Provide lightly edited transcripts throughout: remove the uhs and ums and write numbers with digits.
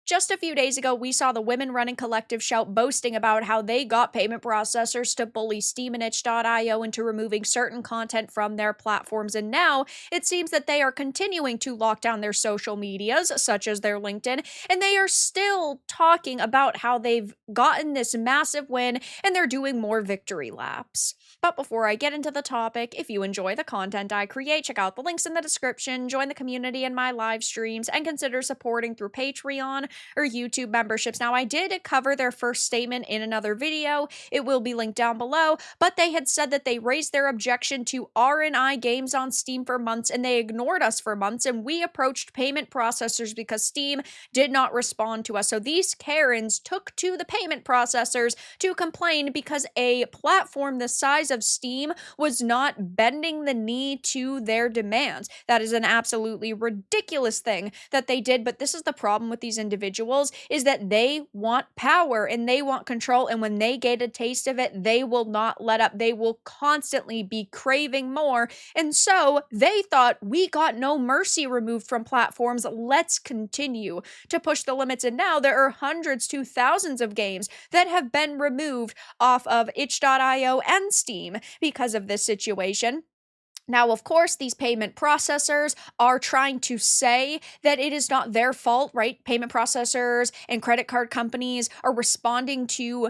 Just a few days ago, we saw the Women Running Collective Shout boasting about how they got payment processors to bully Steam and itch.io into removing certain content from their platforms, and now it seems that they are continuing to lock down their social medias, such as their LinkedIn, and they are still talking about how they've gotten this massive win and they're doing more victory laps. But before I get into the topic, if you enjoy the content I create, check out the links in the description, join the community in my live streams, and consider supporting through Patreon or YouTube memberships. Now, I did cover their first statement in another video. It will be linked down below, but they had said that they raised their objection to R&I games on Steam for months, and they ignored us for months, and we approached payment processors because Steam did not respond to us. So these Karens took to the payment processors to complain because a platform the size of Steam was not bending the knee to their demands. That is an absolutely ridiculous thing that they did, but this is the problem with these individuals, is that they want power and they want control, and when they get a taste of it, they will not let up. They will constantly be craving more, and so they thought, we got no mercy removed from platforms, let's continue to push the limits, and now there are hundreds to thousands of games that have been removed off of itch.io and Steam because of this situation. Now, of course, these payment processors are trying to say that it is not their fault, right? Payment processors and credit card companies are responding to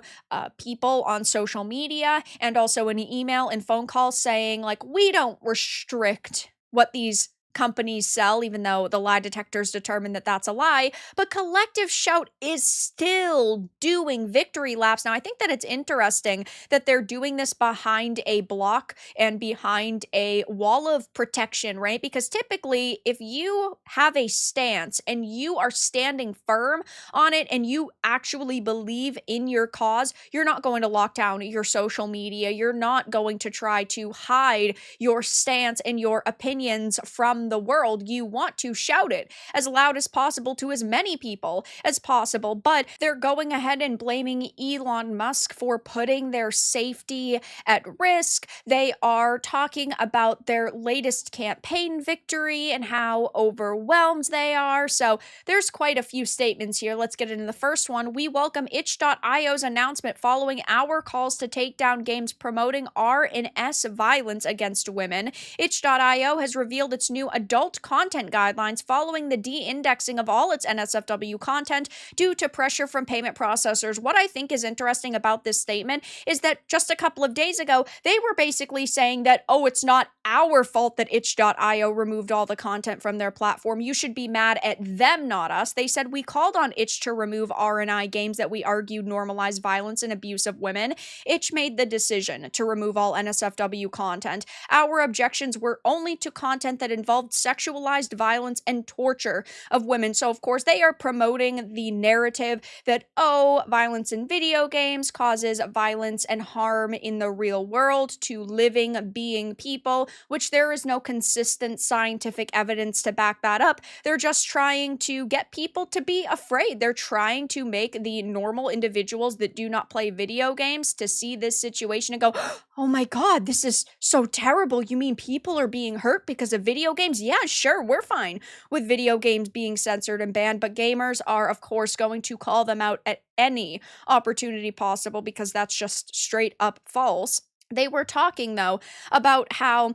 people on social media and also in email and phone calls saying, like, we don't restrict what these companies sell, even though the lie detectors determine that that's a lie. But Collective Shout is still doing victory laps. Now, I think that it's interesting that they're doing this behind a block and behind a wall of protection, right? Because typically, if you have a stance and you are standing firm on it and you actually believe in your cause, you're not going to lock down your social media. You're not going to try to hide your stance and your opinions from the world. You want to shout it as loud as possible to as many people as possible, but they're going ahead and blaming Elon Musk for putting their safety at risk. They are talking about their latest campaign victory and how overwhelmed they are. So there's quite a few statements here. Let's get into the first one. We welcome itch.io's announcement following our calls to take down games promoting R and S violence against women. Itch.io has revealed its new adult content guidelines following the de-indexing of all its NSFW content due to pressure from payment processors. What I think is interesting about this statement is that just a couple of days ago, they were basically saying that, oh, it's not our fault that itch.io removed all the content from their platform. You should be mad at them, not us. They said, we called on itch to remove R&I games that we argued normalize violence and abuse of women. Itch made the decision to remove all NSFW content. Our objections were only to content that involved sexualized violence and torture of women. So, of course, they are promoting the narrative that, oh, violence in video games causes violence and harm in the real world to living, being people, which there is no consistent scientific evidence to back that up. They're just trying to get people to be afraid. They're trying to make the normal individuals that do not play video games to see this situation and go, oh my God, this is so terrible. You mean people are being hurt because of video games? Yeah, sure, we're fine with video games being censored and banned, but gamers are, of course, going to call them out at any opportunity possible because that's just straight up false. They were talking, though, about how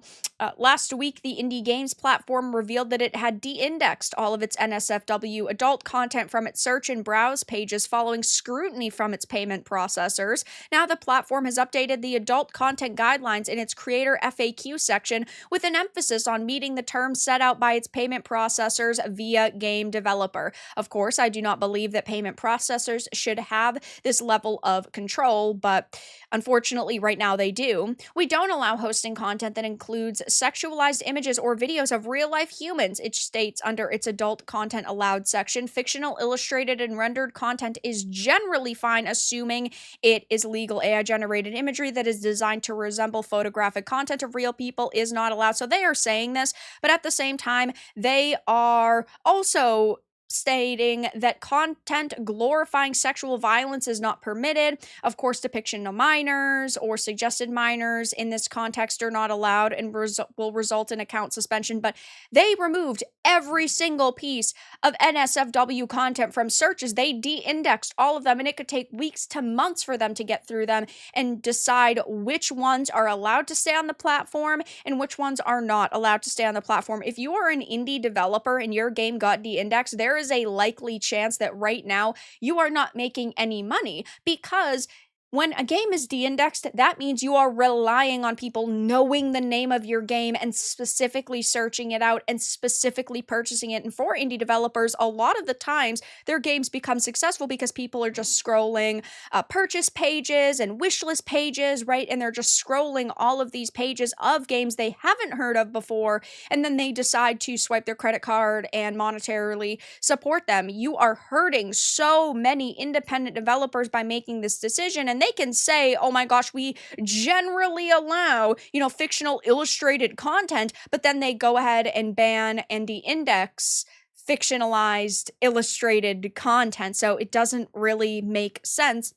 last week the indie games platform revealed that it had de-indexed all of its NSFW adult content from its search and browse pages following scrutiny from its payment processors. Now the platform has updated the adult content guidelines in its creator FAQ section with an emphasis on meeting the terms set out by its payment processors via game developer. Of course, I do not believe that payment processors should have this level of control, but unfortunately right now they do. We don't allow hosting content that includes sexualized images or videos of real-life humans. It states under its adult content allowed section, fictional, illustrated, and rendered content is generally fine, assuming it is legal. AI-generated imagery that is designed to resemble photographic content of real people is not allowed. So they are saying this, but at the same time, they are also stating that content glorifying sexual violence is not permitted. Of course, depiction of minors or suggested minors in this context are not allowed and will result in account suspension. But they removed every single piece of NSFW content from searches. They de-indexed all of them, and it could take weeks to months for them to get through them and decide which ones are allowed to stay on the platform and which ones are not allowed to stay on the platform. If you are an indie developer and your game got de-indexed, there is a likely chance that right now you are not making any money, because when a game is de-indexed, that means you are relying on people knowing the name of your game and specifically searching it out and specifically purchasing it. And for indie developers, a lot of the times their games become successful because people are just scrolling purchase pages and wishlist pages, right? And they're just scrolling all of these pages of games they haven't heard of before, and then they decide to swipe their credit card and monetarily support them. You are hurting so many independent developers by making this decision, and they can say, oh my gosh, we generally allow, fictional illustrated content, but then they go ahead and ban and de-index fictionalized illustrated content. So it doesn't really make sense.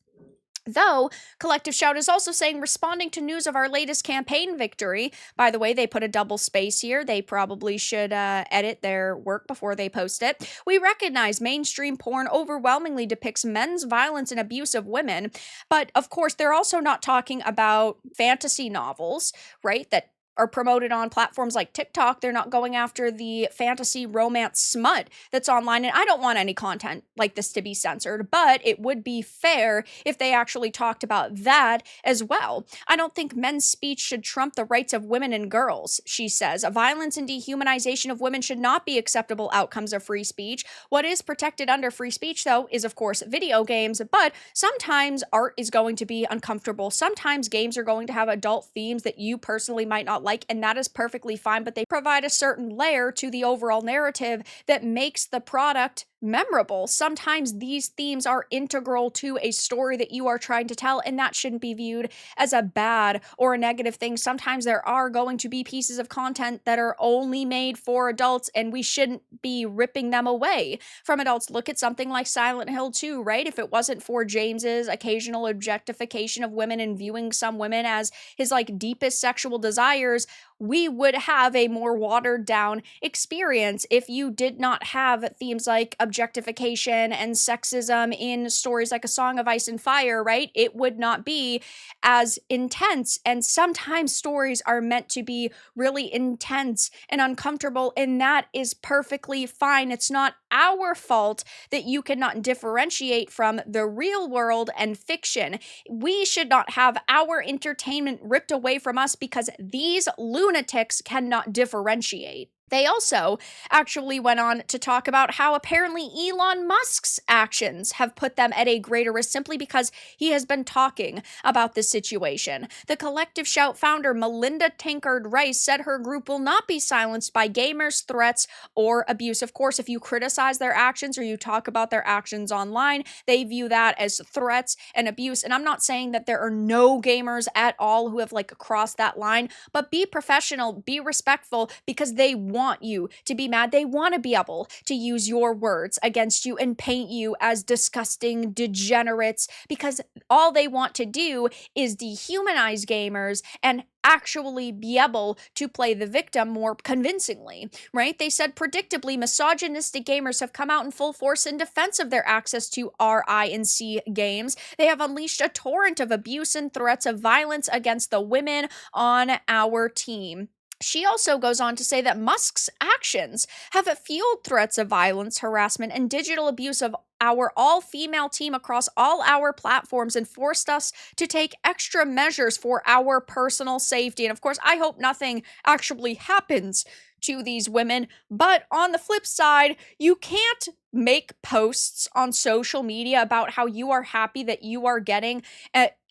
Though, Collective Shout is also saying, responding to news of our latest campaign victory. By the way, they put a double space here. They probably should edit their work before they post it. We recognize mainstream porn overwhelmingly depicts men's violence and abuse of women. But of course, they're also not talking about fantasy novels, right? That are promoted on platforms like TikTok. They're not going after the fantasy romance smut that's online. And I don't want any content like this to be censored, but it would be fair if they actually talked about that as well. I don't think men's speech should trump the rights of women and girls, she says. Violence and dehumanization of women should not be acceptable outcomes of free speech. What is protected under free speech, though, is of course video games, but sometimes art is going to be uncomfortable. Sometimes games are going to have adult themes that you personally might not like, and that is perfectly fine, but they provide a certain layer to the overall narrative that makes the product memorable. Sometimes these themes are integral to a story that you are trying to tell, and that shouldn't be viewed as a bad or a negative thing. Sometimes there are going to be pieces of content that are only made for adults, and we shouldn't be ripping them away from adults. Look at something like Silent Hill 2, right? If it wasn't for James's occasional objectification of women and viewing some women as his deepest sexual desires, we would have a more watered down experience. If you did not have themes like objectification and sexism in stories like A Song of Ice and Fire, right? It would not be as intense. And sometimes stories are meant to be really intense and uncomfortable, and that is perfectly fine. It's not our fault that you cannot differentiate from the real world and fiction. We should not have our entertainment ripped away from us because these lunatics cannot differentiate. They also actually went on to talk about how apparently Elon Musk's actions have put them at a greater risk simply because he has been talking about this situation. The Collective Shout founder Melinda Tankard Rice said her group will not be silenced by gamers' threats or abuse. Of course, if you criticize their actions or you talk about their actions online, they view that as threats and abuse. And I'm not saying that there are no gamers at all who have crossed that line, but be professional, be respectful, because they want you to be mad. They want to be able to use your words against you and paint you as disgusting degenerates, because all they want to do is dehumanize gamers and actually be able to play the victim more convincingly, right? They said, predictably, misogynistic gamers have come out in full force in defense of their access to R, I, and C games. They have unleashed a torrent of abuse and threats of violence against the women on our team. She also goes on to say that Musk's actions have fueled threats of violence, harassment, and digital abuse of our all-female team across all our platforms and forced us to take extra measures for our personal safety. And of course, I hope nothing actually happens to these women. But on the flip side, you can't make posts on social media about how you are happy that you are getting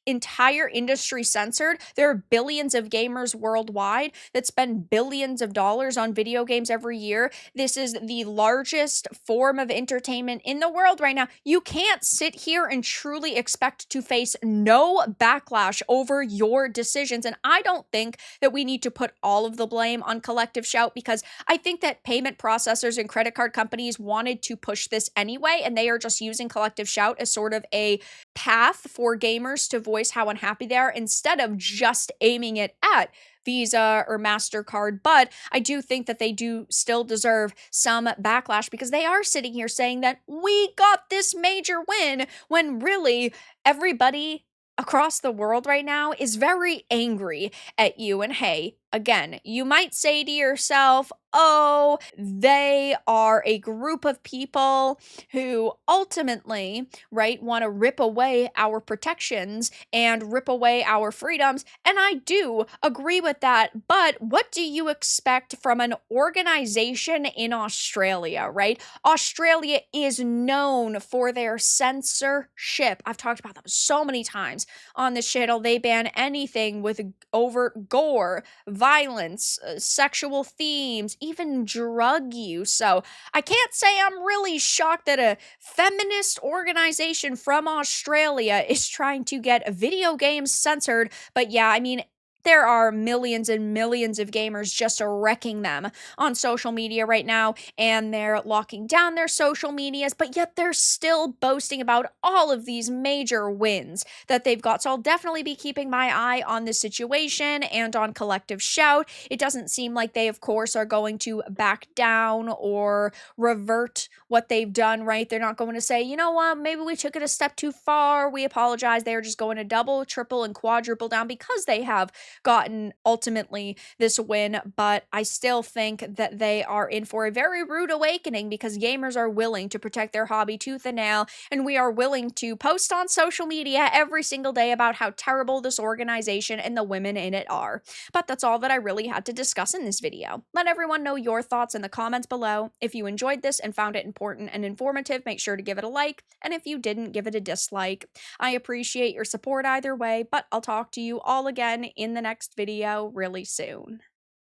entire industry censored. There are billions of gamers worldwide that spend billions of dollars on video games every year. This is the largest form of entertainment in the world right now. You can't sit here and truly expect to face no backlash over your decisions. And I don't think that we need to put all of the blame on Collective Shout, because I think that payment processors and credit card companies wanted to push this anyway, and they are just using Collective Shout as sort of a path for gamers to voice how unhappy they are instead of just aiming it at Visa or MasterCard. But I do think that they do still deserve some backlash, because they are sitting here saying that we got this major win when really everybody across the world right now is very angry at you. And hey, again, you might say to yourself, oh, they are a group of people who ultimately, right, want to rip away our protections and rip away our freedoms. And I do agree with that. But what do you expect from an organization in Australia, right? Australia is known for their censorship. I've talked about them so many times on this channel. They ban anything with overt gore, violence, sexual themes, even drug use. So I can't say I'm really shocked that a feminist organization from Australia is trying to get video games censored. But yeah, I mean, there are millions and millions of gamers just wrecking them on social media right now, and they're locking down their social medias, but yet they're still boasting about all of these major wins that they've got. So I'll definitely be keeping my eye on this situation and on Collective Shout. It doesn't seem like they, of course, are going to back down or revert what they've done, right? They're not going to say, you know what, maybe we took it a step too far, we apologize. They're just going to double, triple, and quadruple down, because they have gotten ultimately this win. But I still think that they are in for a very rude awakening, because gamers are willing to protect their hobby tooth and nail, and we are willing to post on social media every single day about how terrible this organization and the women in it are. But that's all that I really had to discuss in this video. Let everyone know your thoughts in the comments below. If you enjoyed this and found it important and informative, make sure to give it a like, and if you didn't, give it a dislike. I appreciate your support either way, but I'll talk to you all again in the next video really soon.